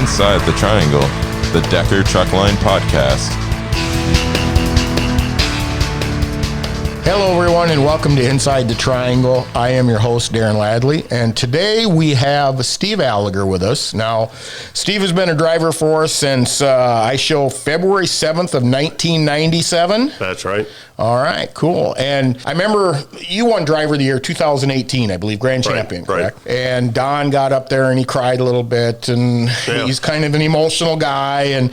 Inside the Triangle, the Decker Truckline Podcast. Hello, everyone, and welcome to Inside the Triangle. I am your host, Darin Ladlie, and today we have Steve Alliger with us. Now, Steve has been a driver for us since I show February 7th of 1997. That's right. All right, cool. And I remember you won Driver of the Year 2018, I believe, Grand Champion, correct? Right. And Don got up there and he cried a little bit, and he's kind of an emotional guy. And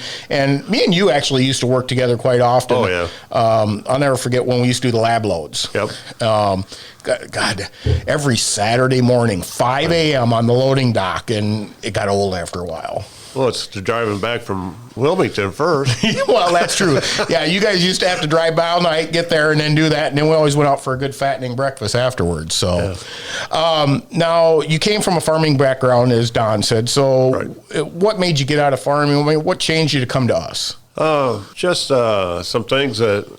me and you actually used to work together quite often. Oh, yeah. I'll never forget when we used to do the lab loads. Yep. God, every Saturday morning, 5 a.m. on the loading dock, and it got old after a while. Well, it's driving back from Wilmington first. Well, that's true. Yeah, you guys used to have to drive by all night, get there, and then do that, and then we always went out for a good fattening breakfast afterwards. So, now, you came from a farming background, as Don said. So, What made you get out of farming? I mean, what changed you to come to us? Just some things that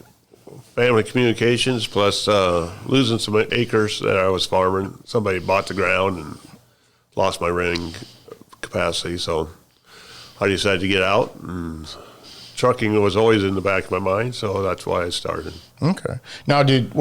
family communications, plus losing some acres that I was farming. Somebody bought the ground and lost my renting capacity, so I decided to get out, and trucking was always in the back of my mind, so that's why I started. Okay. Now, did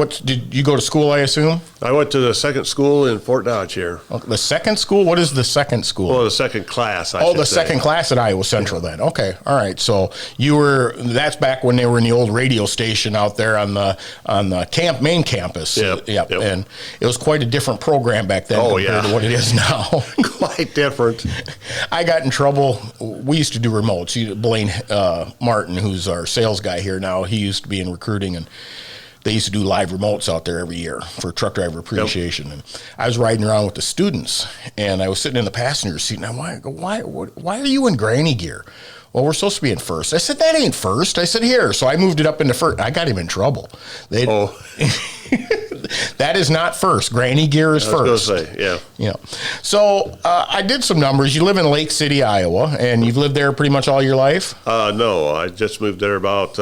you go to school, I assume? I went to the second school in Fort Dodge here. The second school? What is the second school? Well, the second class, I should say. Second class at Iowa Central then. Okay. All right. So that's back when they were in the old radio station out there on the main campus. Yep. And it was quite a different program back then compared to what it is now. Quite different. I got in trouble. We used to do remotes. Blaine Martin, who's our sales guy here now, he used to be in recruiting, and they used to do live remotes out there every year for truck driver appreciation. Yep. And I was riding around with the students, and I was sitting in the passenger seat, and I go, why are you in granny gear? Well, we're supposed to be in first. I said, that ain't first. I said, here. So I moved it up into first. I got him in trouble. That is not first. Granny gear is first. I was going to say, yeah. So I did some numbers. You live in Lake City, Iowa, and you've lived there pretty much all your life? No, I just moved there about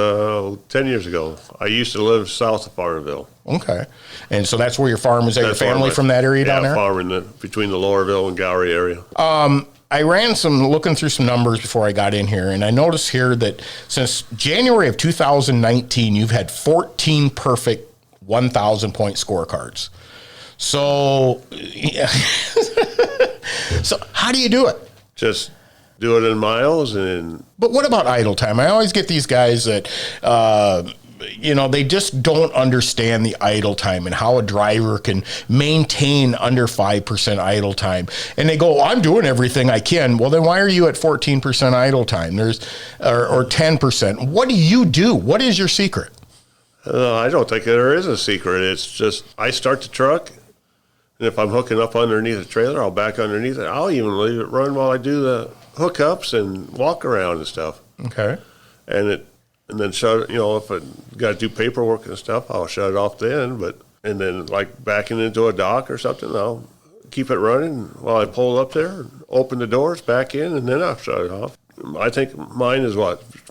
10 years ago. I used to live south of Farmville. Okay. And so that's where your farm is. Is that your family from that area down there? Yeah, farm between the Lowerville and Gowrie area. I ran looking through some numbers before I got in here, and I noticed here that since January of 2019, you've had 14 perfect 1,000-point scorecards. So, so how do you do it? Just do it in miles. But what about idle time? I always get these guys that, they just don't understand the idle time and how a driver can maintain under 5% idle time. And they go, I'm doing everything I can. Well, then why are you at 14% idle time? Or 10%. What do you do? What is your secret? I don't think there is a secret. It's just I start the truck, and if I'm hooking up underneath a trailer, I'll back underneath it. I'll even leave it run while I do the hookups and walk around and stuff. Okay. And then shut. If I got to do paperwork and stuff, I'll shut it off then. And then like backing into a dock or something, I'll keep it running while I pull up there, open the doors, back in, and then I'll shut it off. I think mine is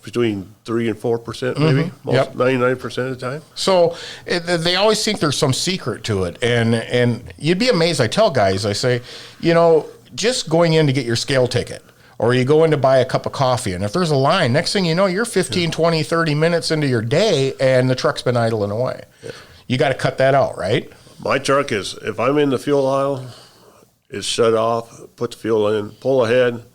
between 3 and 4%, maybe, 99% of the time. So they always think there's some secret to it, and you'd be amazed. I tell guys, I say, just going in to get your scale ticket, or you go in to buy a cup of coffee, and if there's a line, next thing you know, you're 15, 20, 30 minutes into your day, and the truck's been idling away. Yeah. You got to cut that out, right? My truck is, if I'm in the fuel aisle, it's shut off, put the fuel in, pull ahead.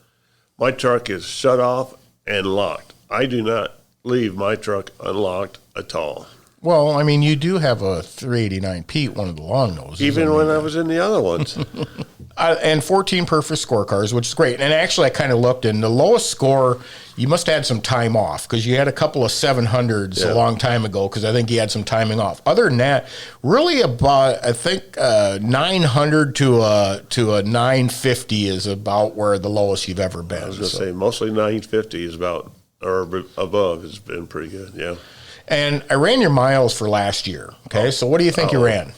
My truck is shut off and locked. I do not leave my truck unlocked at all. Well, I mean, you do have a 389 Pete, one of the long noses. Even when I was in the other ones. And 14 perfect scorecards, which is great. And actually, I kind of looked, and the lowest score, you must have had some time off, because you had a couple of 700s a long time ago, because I think you had some timing off. Other than that, really about, I think, 900 to a 950 is about where the lowest you've ever been. I was going to say, mostly 950 is about, or above has been pretty good, yeah. And I ran your miles for last year, okay? So what do you think you ran?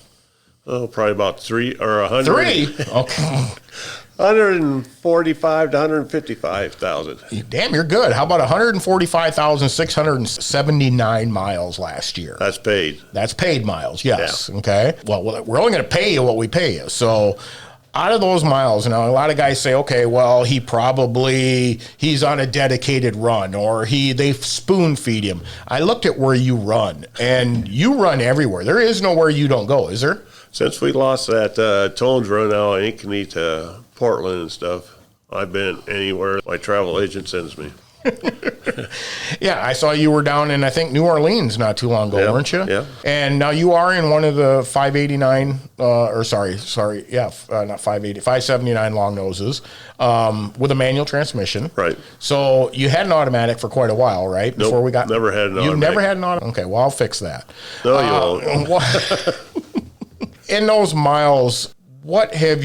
Oh, probably about 3 or 100. 3? Okay. 145 to 155,000. Damn, you're good. How about 145,679 miles last year? That's paid. That's paid miles, yes. Yeah. Okay. Well, we're only going to pay you what we pay you. So Out of those miles, now a lot of guys say, okay, well, he's on a dedicated run, or they spoon feed him. I looked at where you run, and you run everywhere. There is nowhere you don't go, is there? Since we lost that Tones run out in Ankeny to Portland and stuff, I've been anywhere my travel agent sends me. Yeah, I saw you were down in, I think, New Orleans not too long ago, weren't you? Yeah. And now you are in one of the 589, not 580, 579 long noses with a manual transmission. Right. So you had an automatic for quite a while, right? Nope, never had an automatic. You never had an automatic? Okay, well, I'll fix that. No, you won't. In those miles, what have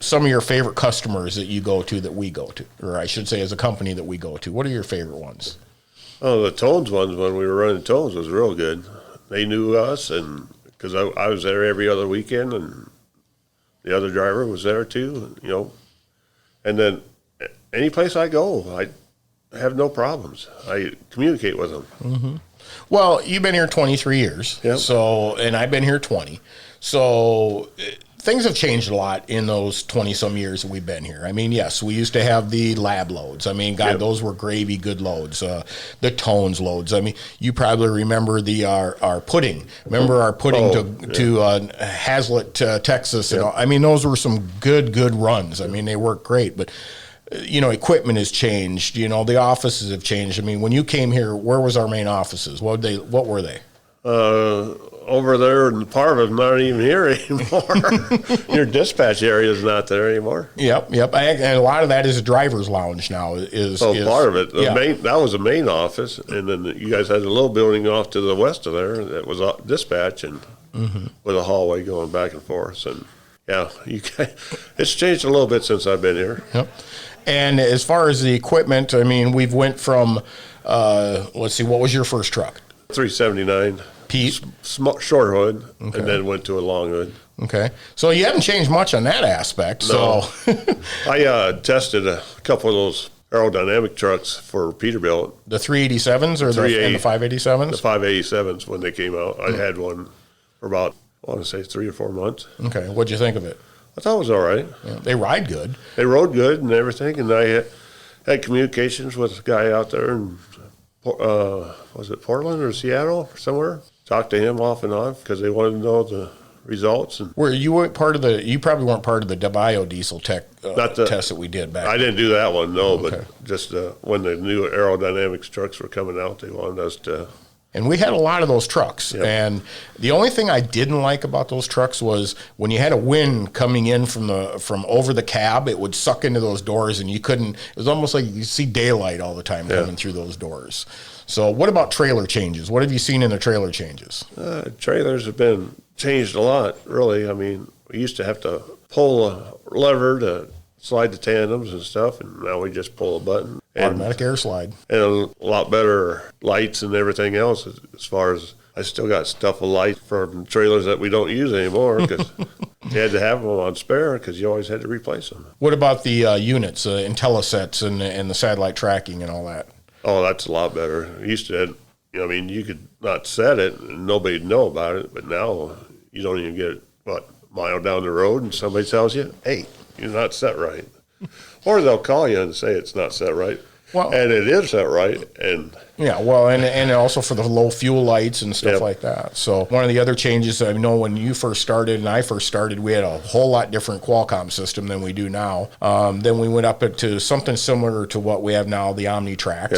some of your favorite customers that you go to that we go to, or I should say as a company that we go to? What are your favorite ones? Oh, the Tones ones, when we were running Tones, was real good. They knew us, and because I was there every other weekend, and the other driver was there too, And then any place I go, I have no problems. I communicate with them. Mm-hmm. Well, you've been here 23 years, yep. And I've been here 20. So things have changed a lot in those 20-some years that we've been here. I mean, yes, we used to have the lab loads. I mean, God, yep. Those were gravy good loads. The Tones loads. I mean, you probably remember our pudding. Remember our pudding to Hazlitt, Texas. Yep. And all. I mean, those were some good runs. I mean, they worked great, but equipment has changed. The offices have changed. I mean, when you came here, where was our main offices? What were they? Over there, and part of it's not even here anymore. Your dispatch area is not there anymore. Yep. And a lot of that is a driver's lounge now. Part of it. That was the main office, and then you guys had a little building off to the west of there that was dispatch, and with a hallway going back and forth. And it's changed a little bit since I've been here. Yep. And as far as the equipment, I mean, we've went from, let's see, what was your first truck? 379. Pete? Short hood, and then went to a long hood. Okay. So you haven't changed much on that aspect. No. So I tested a couple of those aerodynamic trucks for Peterbilt. The 387s or the 587s? The 587s when they came out. I had one for about, I want to say 3 or 4 months. Okay. What'd you think of it? I thought it was all right. Yeah, they ride good. They rode good and everything, and I had communications with a guy out there in, was it Portland or Seattle or somewhere? Talked to him off and on because they wanted to know the results. And were you part of you probably weren't part of the biodiesel test that we did back then. I didn't do that one, no, but just when the new aerodynamics trucks were coming out, they wanted us to. And we had a lot of those trucks. Yep. And the only thing I didn't like about those trucks was when you had a wind coming in from over the cab, it would suck into those doors, and you couldn't. It was almost like you see daylight all the time coming through those doors. So what about trailer changes? What have you seen in the trailer changes? Trailers have been changed a lot, really. I mean, we used to have to pull a lever to slide the tandems and stuff, and now we just pull a button. Automatic air slide. And a lot better lights and everything else. As far as I still got stuff with lights from trailers that we don't use anymore because you had to have them on spare because you always had to replace them. What about the units, IntelliSets and the satellite tracking and all that? Oh, that's a lot better. You used to, you could not set it and nobody'd know about it, but now you don't even get a mile down the road and somebody tells you, hey, you're not set right. Or they'll call you and say it's not set right. Well, and it is set right. And and also for the low fuel lights and stuff like that. So one of the other changes, I know when you first started and I first started, we had a whole lot different Qualcomm system than we do now. Then we went up to something similar to what we have now, the OmniTrax.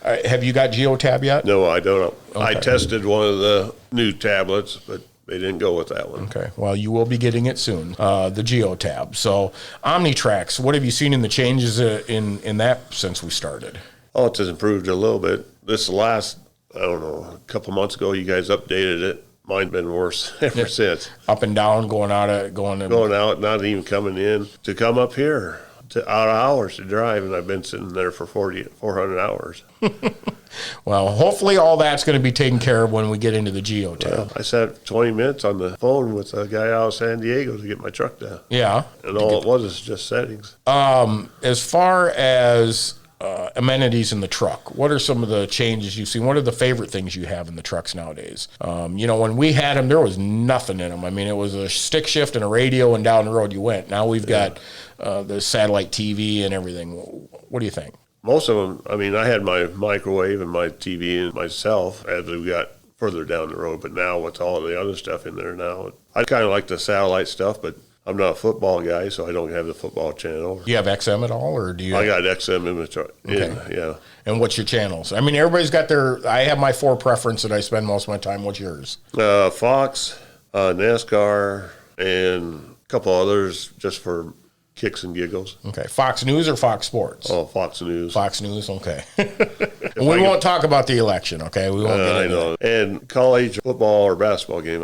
Yep. Have you got GeoTab yet? No, I don't. Okay. I tested one of the new tablets, but they didn't go with that one. Okay. Well, you will be getting it soon, the GeoTab. So OmniTrax, what have you seen in the changes in that since we started? Oh, it's improved a little bit. This last, I don't know, a couple months ago, you guys updated it. Mine's been worse ever since. Up and down, going out, not even coming in. To come up here, out of hours to drive, and I've been sitting there for 400 hours. Well, hopefully all that's going to be taken care of when we get into the GeoTab. Well, I sat 20 minutes on the phone with a guy out of San Diego to get my truck down. Yeah. And all it was is just settings. As far as amenities in the truck. What are some of the changes you've seen? What are the favorite things you have in the trucks nowadays? When we had them, there was nothing in them. I mean, it was a stick shift and a radio, and down the road you went. Now we've got the satellite TV and everything. What do you think? Most of them, I mean, I had my microwave and my TV and myself as we got further down the road, but now with all the other stuff in there now, I kind of like the satellite stuff, but I'm not a football guy, so I don't have the football channel. Do you have XM at all, or do you? I got XM in the truck. Okay. Yeah. And what's your channels? I mean, everybody's got I have my 4 preference that I spend most of my time. What's yours? Fox, NASCAR, and a couple others just for kicks and giggles. Okay. Fox News or Fox Sports? Oh, Fox News. Fox News, okay. We won't talk about the election, okay? We won't get into that. And college football or basketball game,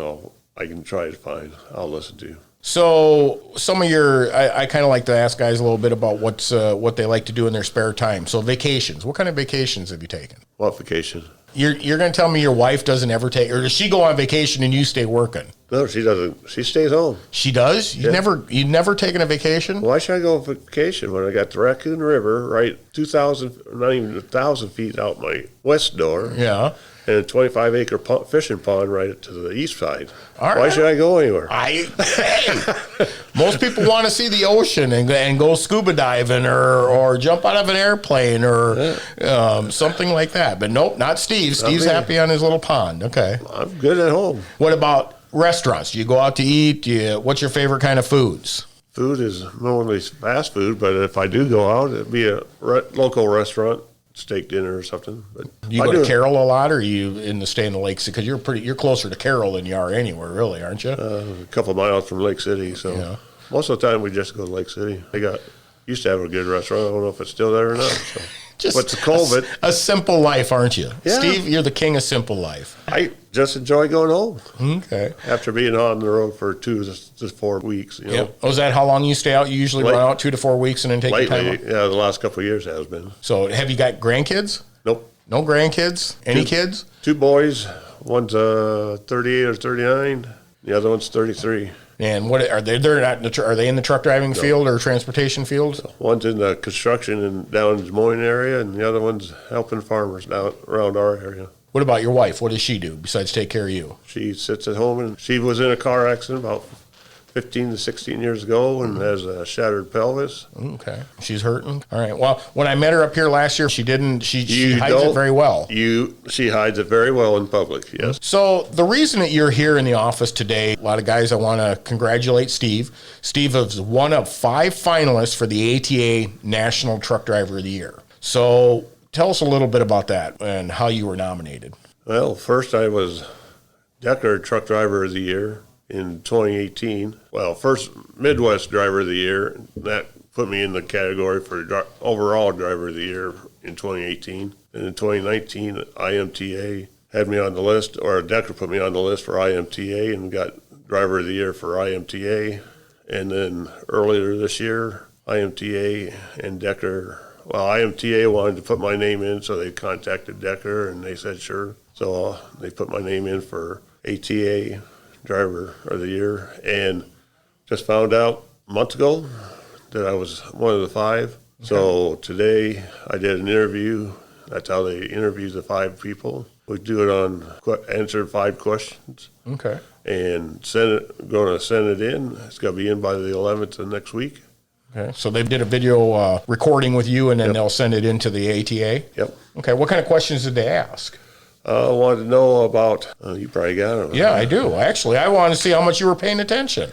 I can try to find. I'll listen to. So some of I kind of like to ask guys a little bit about what they like to do in their spare time. So vacations. What kind of vacations have you taken? What vacation? You're going to tell me your wife doesn't ever take, or does she go on vacation and you stay working? No, she doesn't. She stays home. She does? You never taken a vacation? Why should I go on vacation when I got the Raccoon River right 2,000, not even 1,000 feet out my west door? Yeah. And a 25-acre fishing pond right to the east side. All right. Why should I go anywhere? Most people want to see the ocean and go scuba diving or jump out of an airplane or something like that. But nope, not Steve. Steve's happy on his little pond. Okay. I'm good at home. What about restaurants? Do you go out to eat? What's your favorite kind of foods? Food is normally fast food, but if I do go out, it'd be a local restaurant. Steak dinner or something. But do you go to Carroll a lot, or are you in the stay in the lakes? Because you're closer to Carroll than you are anywhere, really, aren't you? A couple of miles from Lake City, so most of the time we just go to Lake City. They used to have a good restaurant. I don't know if it's still there or not. So. What's the COVID? A simple life, aren't you? Yeah. Steve, you're the king of simple life. I just enjoy going home. Okay. After being on the road for 2 to 4 weeks. You know? Yep. Oh, is that how long you stay out? You usually run out 2 to 4 weeks and then take your time off? Yeah, the last couple of years has been. So have you got grandkids? Nope. No grandkids? Any kids? 2 boys. One's 38 or 39. The other one's 33. And what are they? They're not. Are they in the truck driving field or transportation field? One's in the construction and down in the Des Moines area, and the other one's helping farmers down around our area. What about your wife? What does she do besides take care of you? She sits at home, and she was in a car accident about 15 to 16 years ago and has a shattered pelvis. Okay. She's hurting? All right. Well, when I met her up here last year, she hides it very well. She hides it very well in public, yes. So the reason that you're here in the office today, a lot of guys, I want to congratulate Steve. Steve is one of 5 finalists for the ATA National Truck Driver of the Year. So tell us a little bit about that and how you were nominated. Well, first I was Decker Truck Driver of the Year in 2018. Well, first Midwest Driver of the Year. That put me in the category for overall Driver of the Year in 2018. And in 2019, IMTA had me on the list, or Decker put me on the list for IMTA and got Driver of the Year for IMTA. And then earlier this year, IMTA and Decker, IMTA wanted to put my name in, so they contacted Decker and they said sure. So they put my name in for ATA Driver of the Year, and just found out a month ago that I was one of the 5. Okay. So today I did an interview. That's how they interview the 5 people. We do it answer 5 questions. Okay. And going to send it in. It's going to be in by the 11th of next week. Okay. So they did a video recording with you, and then they'll send it into the ATA? Yep. Okay. What kind of questions did they ask? I wanted to know about, you probably got it. Yeah, I do. Actually, I want to see how much you were paying attention.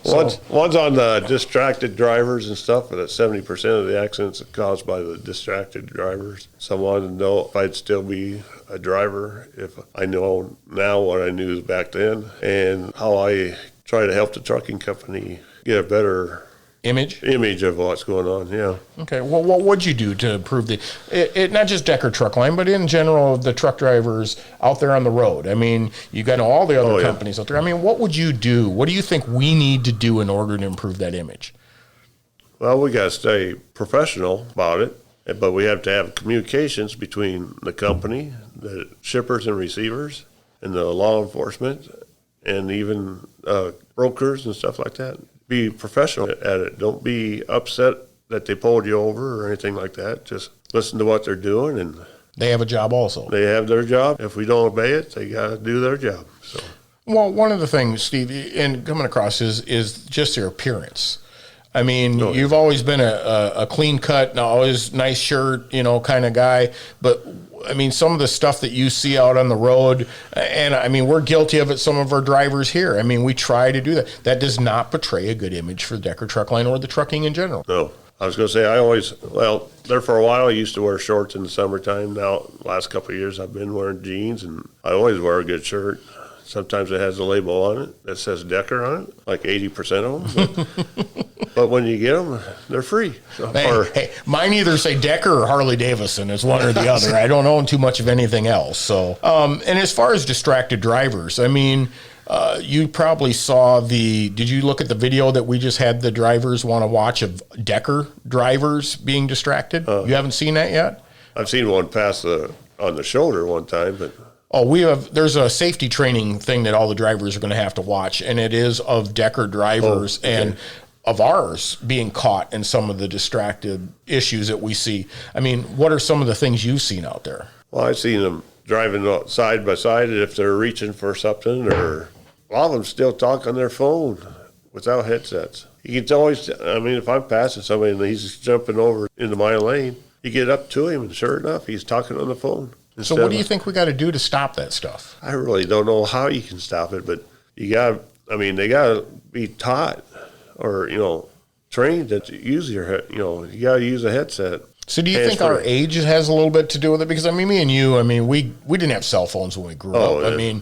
One's on the distracted drivers and stuff, but 70% of the accidents are caused by the distracted drivers. So I wanted to know if I'd still be a driver, if I know now what I knew back then, and how I try to help the trucking company get a better image of what's going on. Yeah. Okay. Well, what would you do to improve not just Decker Truck Line, but in general the truck drivers out there on the road? I mean, you got all the other companies out there. I mean, what would you do? What do you think we need to do in order to improve that image? Well, we got to stay professional about it, but we have to have communications between the company, the shippers and receivers, and the law enforcement, and even brokers and stuff like that. Be professional at it. Don't be upset that they pulled you over or anything like that. Just listen to what they're doing, and They have a job also. they have their job. If we don't obey it, they got to do their job. So, Well, one of the things, Steve, and coming across is just their appearance. I mean, you've always been a clean cut, always nice shirt, kind of guy. But I mean, some of the stuff that you see out on the road, and I mean, we're guilty of it. Some of our drivers here. I mean, we try to do that. That does not portray a good image for Decker Truck Line or the trucking in general. no. I was going to say, there for a while, I used to wear shorts in the summertime. Now, last couple of years, I've been wearing jeans, and I always wear a good shirt. Sometimes it has a label on it that says Decker on it, like 80% of them. But when you get them, they're free. So, Hey, mine either say Decker or Harley Davidson. It's one or the other. I don't own too much of anything else. So, and as far as distracted drivers, I mean, you probably saw did you look at the video that we just had the drivers want to watch of Decker drivers being distracted? You haven't seen that yet? I've seen one pass on the shoulder one time, but there's a safety training thing that all the drivers are going to have to watch, and it is of Decker drivers and of ours being caught in some of the distracted issues that we see. I mean, what are some of the things you've seen out there? Well, I've seen them driving side by side if they're reaching for something, or a lot of them still talk on their phone without headsets. You can always, if I'm passing somebody and he's jumping over into my lane, you get up to him, and sure enough, he's talking on the phone. So what do you think we got to do to stop that stuff? I really don't know how you can stop it, but they got to be taught or, trained to use you got to use a headset. So do you think our age has a little bit to do with it? Because, me and you, we didn't have cell phones when we grew up. Yeah.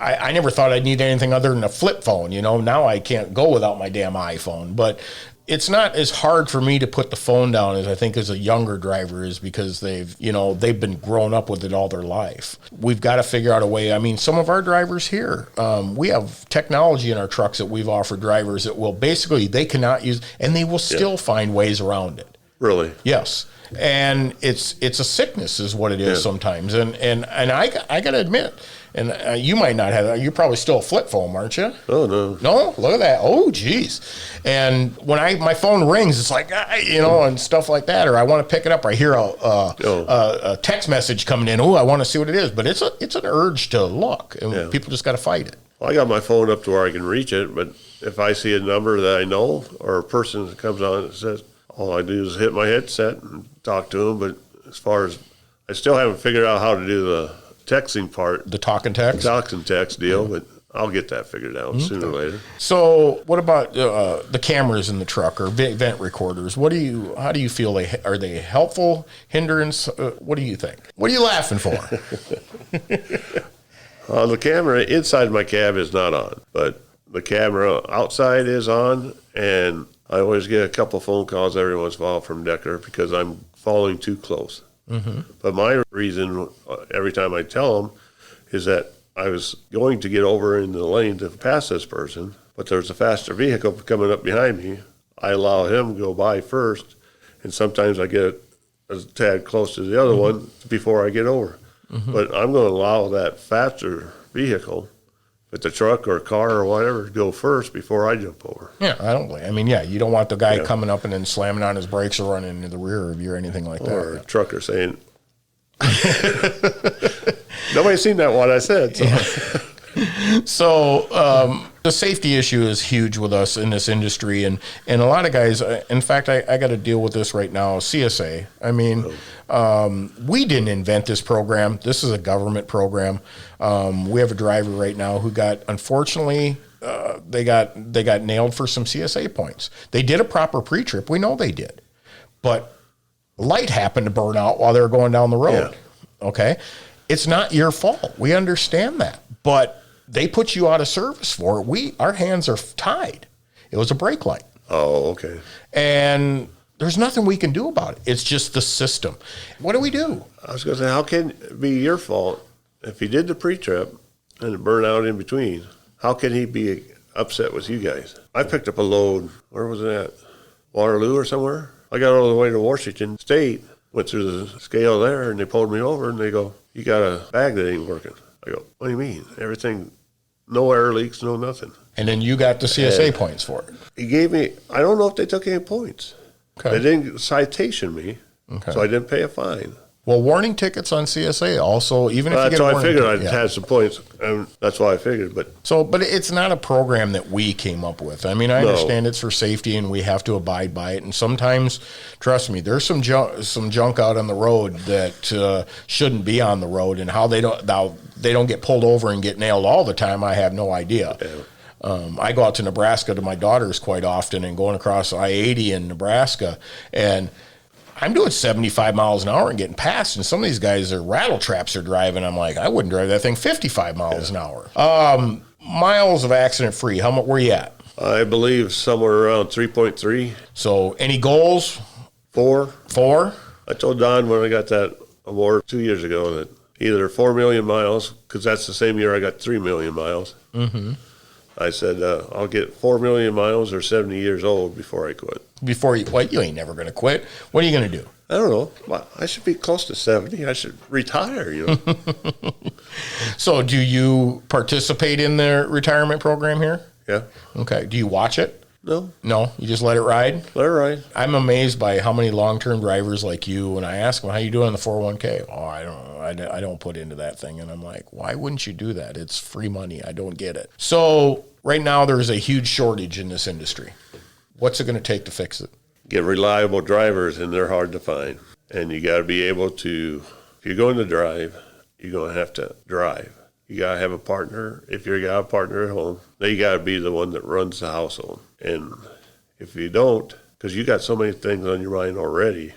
I never thought I'd need anything other than a flip phone. Now I can't go without my damn iPhone. But it's not as hard for me to put the phone down as I think as a younger driver is, because they've been grown up with it all their life. We've got to figure out a way. Some of our drivers here, we have technology in our trucks that we've offered drivers that will basically, they cannot use, and they will still find ways around it. Really? Yes. And it's a sickness is what it is sometimes. And I got to admit, and you might not have that. You're probably still a flip phone, aren't you? Oh, no. No? Look at that. Oh, geez. And when my phone rings, it's like, and stuff like that. Or I want to pick it up. I hear a text message coming in. Oh, I want to see what it is. But it's an urge to look. And people just got to fight it. Well, I got my phone up to where I can reach it. But if I see a number that I know or a person that comes on that says, all I do is hit my headset and talk to them. But as far as, I still haven't figured out how to do the texting part. The talk and text? Talk and text deal, but I'll get that figured out sooner or later. So what about the cameras in the truck or event recorders? How do you feel are they helpful, hindrance? What do you think? What are you laughing for? The camera inside my cab is not on, but the camera outside is on, and I always get a couple phone calls every once in a while from Decker because I'm following too close. Mm-hmm. But my reason every time I tell them is that I was going to get over in the lane to pass this person, but there's a faster vehicle coming up behind me. I allow him to go by first, and sometimes I get a tad close to the other one before I get over. Mm-hmm. But I'm going to allow that faster vehicle, with the truck or car or whatever, go first before I jump over. Yeah, I don't blame. You don't want the guy coming up and then slamming on his brakes or running into the rear of you or anything like that. Or a trucker saying, nobody's seen that one I said. So, So the safety issue is huge with us in this industry, and a lot of guys. In fact, I got to deal with this right now. CSA. We didn't invent this program. This is a government program. We have a driver right now who got, unfortunately, they got nailed for some CSA points. They did a proper pre-trip. We know they did, but light happened to burn out while they were going down the road. Yeah. Okay, it's not your fault. We understand that, but they put you out of service for it. Our hands are tied. It was a brake light. Oh, okay. And there's nothing we can do about it. It's just the system. What do we do? I was going to say, how can it be your fault if he did the pre-trip and it burned out in between? How can he be upset with you guys? I picked up a load. Where was it at? Waterloo or somewhere? I got all the way to Washington State, went through the scale there, and they pulled me over, and they go, you got a bag that ain't working. I go, what do you mean? Everything, no air leaks, no nothing. And then you got the CSA points for it. He gave me, I don't know if they took any points. Okay. They didn't citation me, Okay. So I didn't pay a fine. Well, warning tickets on CSA also, even if you get That's a why I warning figured ticket, I'd had some points, and that's why I figured. But it's not a program that we came up with. I mean, I understand it's for safety, and we have to abide by it. And sometimes, trust me, there's some junk out on the road that shouldn't be on the road, and how they don't get pulled over and get nailed all the time, I have no idea. Yeah. I go out to Nebraska to my daughters quite often, and going across I-80 in Nebraska, and I'm doing 75 miles an hour and getting past, and some of these guys are rattle traps are driving. I'm like, I wouldn't drive that thing 55 miles an hour. Miles of accident free. How much were you at? I believe somewhere around 3.3. So any goals? 4. I told Don when I got that award 2 years ago that either 4 million miles, because that's the same year I got 3 million miles. Mm-hmm. I said, I'll get 4 million miles or 70 years old before I quit. You ain't never going to quit. What are you going to do? I don't know. Well, I should be close to 70. I should retire, So do you participate in the retirement program here? Yeah. Okay. Do you watch it? No. No? You just let it ride? Let it ride. I'm amazed by how many long-term drivers like you, when I ask them, how you doing in the 401k? Oh, I don't know. I don't put into that thing. And I'm like, why wouldn't you do that? It's free money. I don't get it. So right now there's a huge shortage in this industry. What's it going to take to fix it? Get reliable drivers, and they're hard to find. And you got to be able to, if you're going to drive, you're going to have to drive. You got to have a partner. If you got a partner at home, then you got to be the one that runs the household. And if you don't, because you got so many things on your mind already,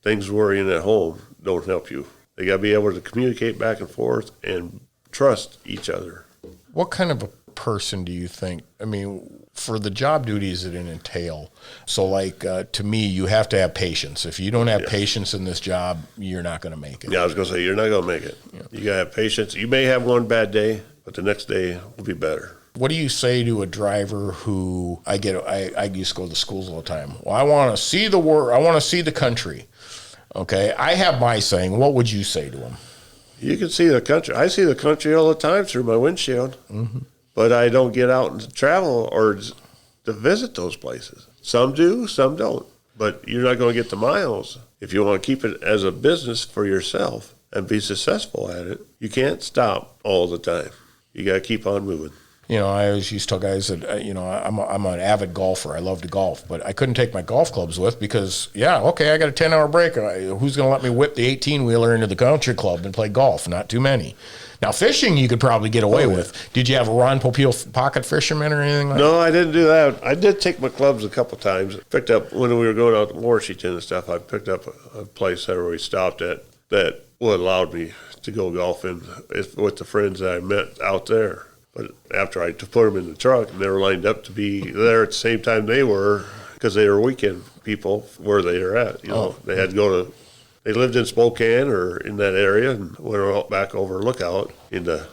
things worrying at home don't help you. They got to be able to communicate back and forth and trust each other. What kind of a person do you think, I mean, for the job duties that it entail, so like to me, you have to have patience. If you don't have patience in this job, you're not going to make it. Yeah, I was going to say, you're not going to make it. Yeah. You got to have patience. You may have one bad day, but the next day will be better. What do you say to a driver who, I used to go to schools all the time. Well, I want to see the world. I want to see the country. Okay. I have my saying. What would you say to them? You can see the country. I see the country all the time through my windshield, but I don't get out and travel or to visit those places. Some do, some don't. But you're not going to get the miles. If you want to keep it as a business for yourself and be successful at it, you can't stop all the time. You got to keep on moving. You know, I always used to tell guys that, I'm an avid golfer. I love to golf, but I couldn't take my golf clubs with because, I got a 10-hour break. Who's going to let me whip the 18-wheeler into the country club and play golf? Not too many. Now, fishing you could probably get away with. Did you have a Ron Popeil pocket fisherman or anything like that? No, I didn't do that. I did take my clubs a couple times. Picked up, when we were going out to Washington and stuff, I picked up a place that we stopped at that allowed me to go golfing with the friends that I met out there. But after I put them in the truck, and they were lined up to be there at the same time they were, because they were weekend people where they were at. They had to go to, they lived in Spokane or in that area and went back over Lookout into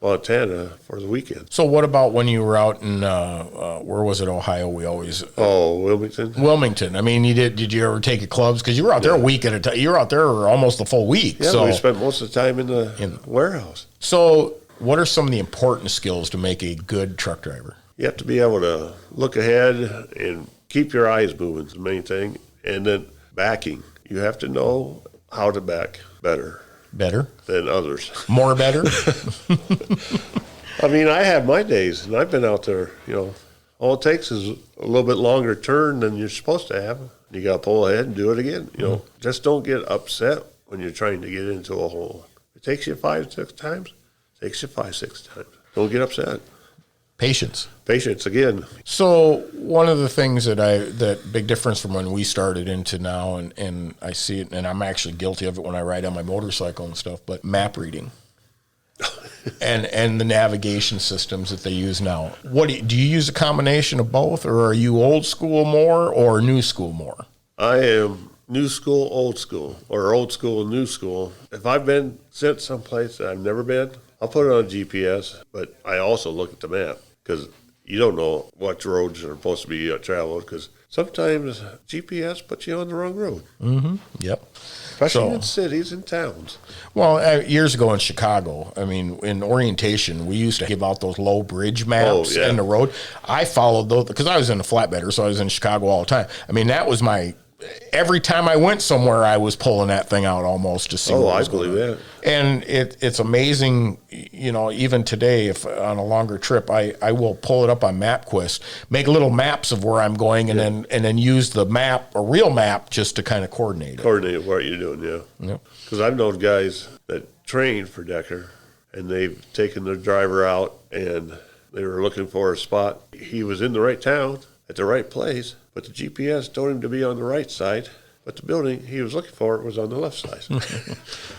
Montana for the weekend. So what about when you were out in, where was it, Ohio? We always... Wilmington. Wilmington. I mean, did you ever take your clubs? Because you were out there a week at a time. You were out there almost the full week. Yeah, so we spent most of the time in the warehouse. So what are some of the important skills to make a good truck driver? You have to be able to look ahead and keep your eyes moving is the main thing. And then backing. You have to know how to back better. Better? Than others. More better? I mean, I have my days, and I've been out there, all it takes is a little bit longer turn than you're supposed to have. You got to pull ahead and do it again. Just don't get upset when you're trying to get into a hole. It takes you 5-6 times. Takes you 5-6 times. Don't get upset. Patience again. So one of the things that big difference from when we started into now, and I see it, and I'm actually guilty of it when I ride on my motorcycle and stuff, but map reading and the navigation systems that they use now. What do you use a combination of both, or are you old school more or new school more? I am new school, old school, or old school, new school. If I've been sent someplace that I've never been, I'll put it on GPS, but I also look at the map because you don't know what roads are supposed to be traveled because sometimes GPS puts you on the wrong road. Mm-hmm. Yep. Especially in cities and towns. Well, years ago in Chicago, I mean, in orientation, we used to give out those low bridge maps in the road. I followed those because I was in a flatbedder, so I was in Chicago all the time. I mean, that was my every time I went somewhere, I was pulling that thing out almost to see. I believe that. And it's amazing, even today, if on a longer trip, I will pull it up on MapQuest, make little maps of where I'm going, and then use the map, a real map, just to kind of coordinate it. Coordinate what you're doing, yeah. Because I've known guys that train for Decker, and they've taken their driver out, and they were looking for a spot. He was in the right town, at the right place, but the GPS told him to be on the right side, but the building he was looking for was on the left side.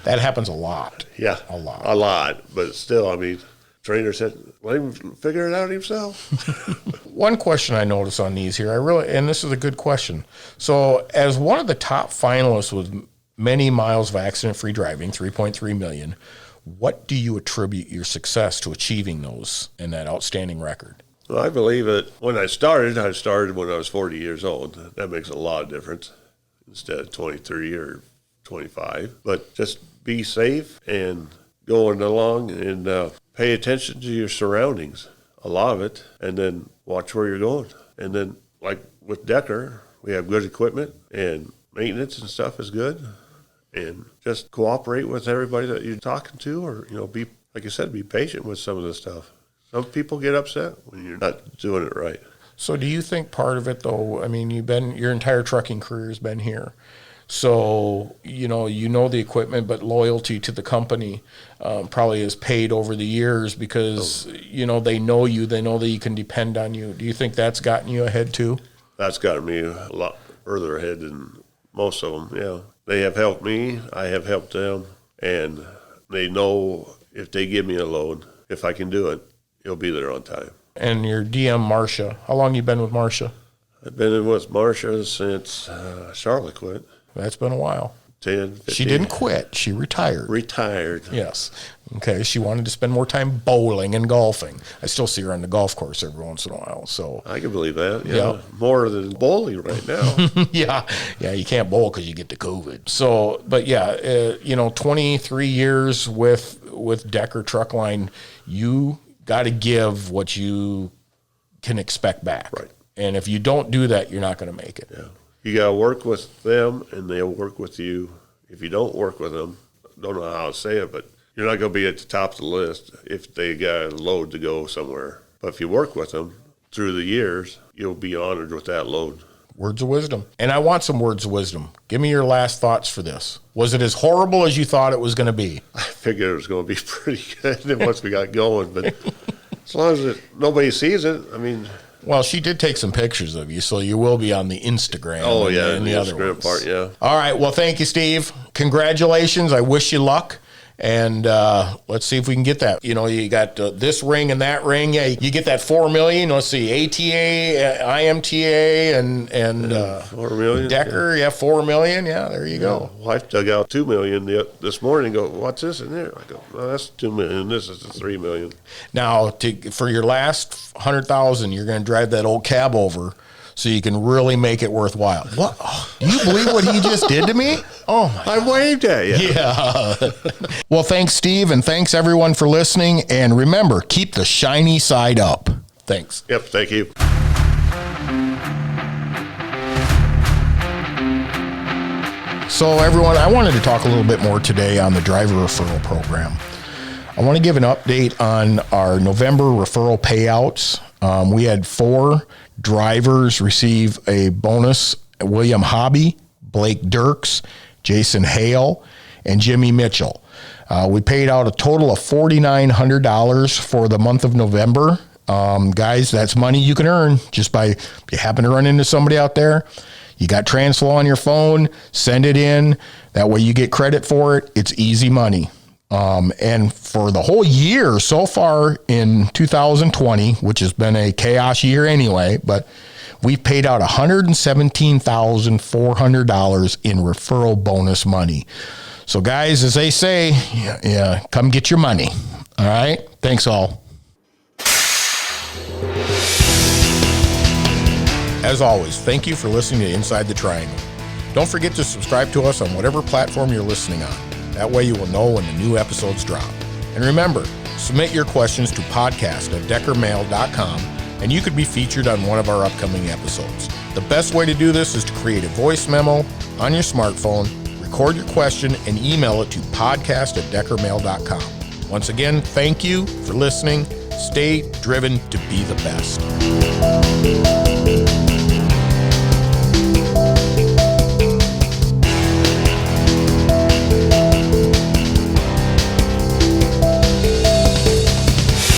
That happens a lot. Yeah. A lot. A lot. But still, I mean, trainer said, let him figure it out himself. One question I notice on these here, and this is a good question. So as one of the top finalists with many miles of accident-free driving, 3.3 million, what do you attribute your success to achieving those and that outstanding record? Well, I believe that when I started when I was 40 years old. That makes a lot of difference instead of 23 or 25. But just be safe and going along and pay attention to your surroundings, a lot of it, and then watch where you're going. And then, like with Decker, we have good equipment and maintenance and stuff is good. And just cooperate with everybody that you're talking to, or, be, like you said, be patient with some of this stuff. Some people get upset when you're not doing it right. So do you think part of it, though, I mean, your entire trucking career has been here. So, you know the equipment, but loyalty to the company probably is paid over the years because, they know you, they know that you can depend on you. Do you think that's gotten you ahead, too? That's gotten me a lot further ahead than most of them, yeah. They have helped me, I have helped them, and they know if they give me a load, if I can do it, you'll be there on time. And your DM, Marcia, how long you been with Marcia? I've been with Marcia since Charlotte quit. That's been a while. 10, 15. She didn't quit. She retired. Yes. Okay. She wanted to spend more time bowling and golfing. I still see her on the golf course every once in a while. So I can believe that. Yeah. More than bowling right now. Yeah. You can't bowl because you get the COVID. So, but 23 years with Decker Truck Line, you got to give what you can expect back. Right. And if you don't do that, you're not going to make it. Yeah. You got to work with them, and they'll work with you. If you don't work with them, don't know how to say it, but you're not going to be at the top of the list if they got a load to go somewhere. But if you work with them through the years, you'll be honored with that load. Words of wisdom. And I want some words of wisdom. Give me your last thoughts for this. Was it as horrible as you thought it was going to be? I figured it was going to be pretty good once we got going, but as long as nobody sees it, I mean... Well, she did take some pictures of you, so you will be on the Instagram. Oh, yeah, and the other Instagram ones. part, yeah. All right, well, thank you, Steve. Congratulations. I wish you luck. And let's see if we can get that. You got this ring and that ring. Yeah, you get that $4 million. Let's see, ATA, IMTA, and 4 million. Decker. Yeah, $4 million. Yeah, there you go. Wife dug out $2 million this morning. Go, what's this in there? I go, well, that's $2 million. This is $3 million. Now, for your last 100,000, you're going to drive that old cab over, so you can really make it worthwhile. What? Do you believe what he just did to me? Oh, my I waved at you. Yeah. Well, thanks, Steve, and thanks, everyone, for listening. And remember, keep the shiny side up. Thanks. Yep, thank you. So, everyone, I wanted to talk a little bit more today on the driver referral program. I want to give an update on our November referral payouts. We had 4 drivers receive a bonus: William Hobby, Blake Dirks, Jason Hale, and Jimmy Mitchell. We paid out a total of $4,900 for the month of November. Guys, that's money you can earn just by, if you happen to run into somebody out there, you got TransFlow on your phone, send it in. That way you get credit for it. It's easy money. And for the whole year so far in 2020, which has been a chaos year anyway, but we've paid out $117,400 in referral bonus money. So guys, as they say, yeah, come get your money. All right. Thanks all. As always, thank you for listening to Inside the Triangle. Don't forget to subscribe to us on whatever platform you're listening on. That way you will know when the new episodes drop. And remember, submit your questions to podcast@deckermail.com and you could be featured on one of our upcoming episodes. The best way to do this is to create a voice memo on your smartphone, record your question, and email it to podcast@deckermail.com. Once again, thank you for listening. Stay driven to be the best.